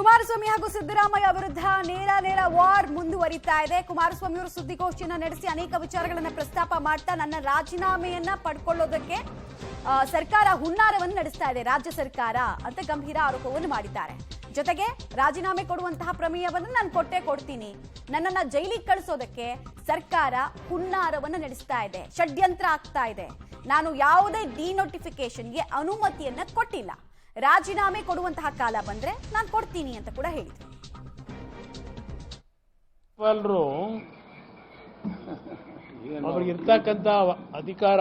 ಕುಮಾರಸ್ವಾಮಿ ಹಾಗೂ ಸಿದ್ದರಾಮಯ್ಯ ವಿರುದ್ಧ ನೇರ ವಾರ್ ಮುಂದುವರಿತಾ ಇದೆ. ಕುಮಾರಸ್ವಾಮಿ ಅವರು ಸುದ್ದಿಗೋಷ್ಠಿಯನ್ನು ನಡೆಸಿ ಅನೇಕ ವಿಚಾರಗಳನ್ನು ಪ್ರಸ್ತಾಪ ಮಾಡ್ತಾ ನನ್ನ ರಾಜೀನಾಮೆಯನ್ನ ಪಡ್ಕೊಳ್ಳೋದಕ್ಕೆ ಸರ್ಕಾರ ಹುನ್ನಾರವನ್ನು ನಡೆಸ್ತಾ ಇದೆ ರಾಜ್ಯ ಸರ್ಕಾರ ಅಂತ ಗಂಭೀರ ಆರೋಪವನ್ನು ಮಾಡಿದ್ದಾರೆ. ಜೊತೆಗೆ ರಾಜೀನಾಮೆ ಕೊಡುವಂತಹ ಪ್ರಮೇಯವನ್ನು ನಾನು ಕೊಡ್ತೀನಿ, ನನ್ನನ್ನ ಜೈಲಿಗೆ ಕಳಿಸೋದಕ್ಕೆ ಸರ್ಕಾರ ಹುನ್ನಾರವನ್ನು ನಡೆಸ್ತಾ ಇದೆ, ಷಡ್ಯಂತ್ರ ಆಗ್ತಾ ಇದೆ, ನಾನು ಯಾವುದೇ ಡಿನೋಟಿಫಿಕೇಶನ್ಗೆ ಅನುಮತಿಯನ್ನ ಕೊಟ್ಟಿಲ್ಲ, ರಾಜೀನಾಮೆ ಕೊಡುವಂತಹ ಕಾಲ ಬಂದ್ರೆ ನಾನು ಕೊಡ್ತೀನಿ ಅಂತ ಕೂಡ ಹೇಳಿದ್ರು. ಅವ್ರಿಗಿರ್ತಕ್ಕಂಥ ಅಧಿಕಾರ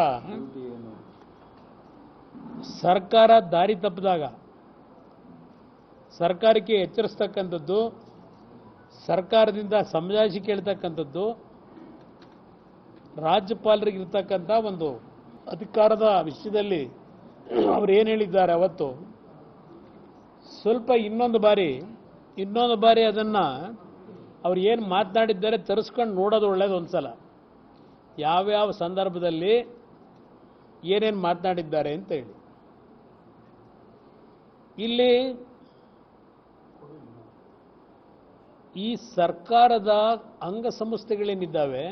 ಸರ್ಕಾರ ದಾರಿ ತಪ್ಪಿದಾಗ ಸರ್ಕಾರಕ್ಕೆ ಎಚ್ಚರಿಸ್ತಕ್ಕಂಥದ್ದು, ಸರ್ಕಾರದಿಂದ ಸಮಜಾಯಿಷಿ ಕೇಳ್ತಕ್ಕಂಥದ್ದು ರಾಜ್ಯಪಾಲರಿಗಿರ್ತಕ್ಕಂಥ ಒಂದು ಅಧಿಕಾರದ ವಿಷಯದಲ್ಲಿ ಅವ್ರು ಏನು ಹೇಳಿದ್ದಾರೆ ಅವತ್ತು, ಸ್ವಲ್ಪ ಇನ್ನೊಂದು ಬಾರಿ ಅದನ್ನು ಅವ್ರು ಏನು ಮಾತನಾಡಿದ್ದಾರೆ ತರಿಸ್ಕೊಂಡು ನೋಡೋದು ಒಳ್ಳೇದು. ಒಂದ್ಸಲ ಯಾವ್ಯಾವ ಸಂದರ್ಭದಲ್ಲಿ ಏನೇನು ಮಾತನಾಡಿದ್ದಾರೆ ಅಂತ ಹೇಳಿ. ಇಲ್ಲಿ ಈ ಸರ್ಕಾರದ ಅಂಗಸಂಸ್ಥೆಗಳೇನಿದ್ದಾವೆ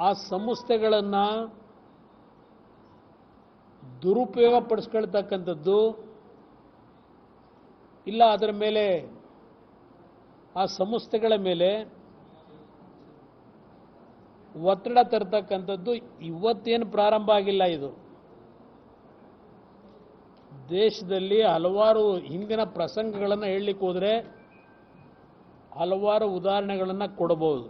ಆ ಸಂಸ್ಥೆಗಳನ್ನು ದುರುಪಯೋಗ ಪಡಿಸ್ಕೊಳ್ತಕ್ಕಂಥದ್ದು, ಇಲ್ಲ ಅದರ ಮೇಲೆ ಆ ಸಂಸ್ಥೆಗಳ ಮೇಲೆ ಒತ್ತಡ ತರ್ತಕ್ಕಂಥದ್ದು ಇವತ್ತೇನು ಪ್ರಾರಂಭ ಆಗಿಲ್ಲ. ಇದು ದೇಶದಲ್ಲಿ ಹಲವಾರು ಹಿಂದಿನ ಪ್ರಸಂಗಗಳನ್ನು ಹೇಳಲಿಕ್ಕೆ ಹೋದರೆ ಹಲವಾರು ಉದಾಹರಣೆಗಳನ್ನು ಕೊಡಬಹುದು.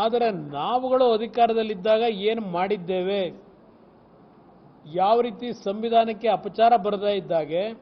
ಆದರೆ ನಾವುಗಳು ಅಧಿಕಾರದಲ್ಲಿದ್ದಾಗ ಏನು ಮಾಡಿದ್ದೇವೆ, ಯಾವ ರೀತಿ ಸಂವಿಧಾನಕ್ಕೆ ಅಪಚಾರ ಬರದೇ ಇದ್ದಾಗೆ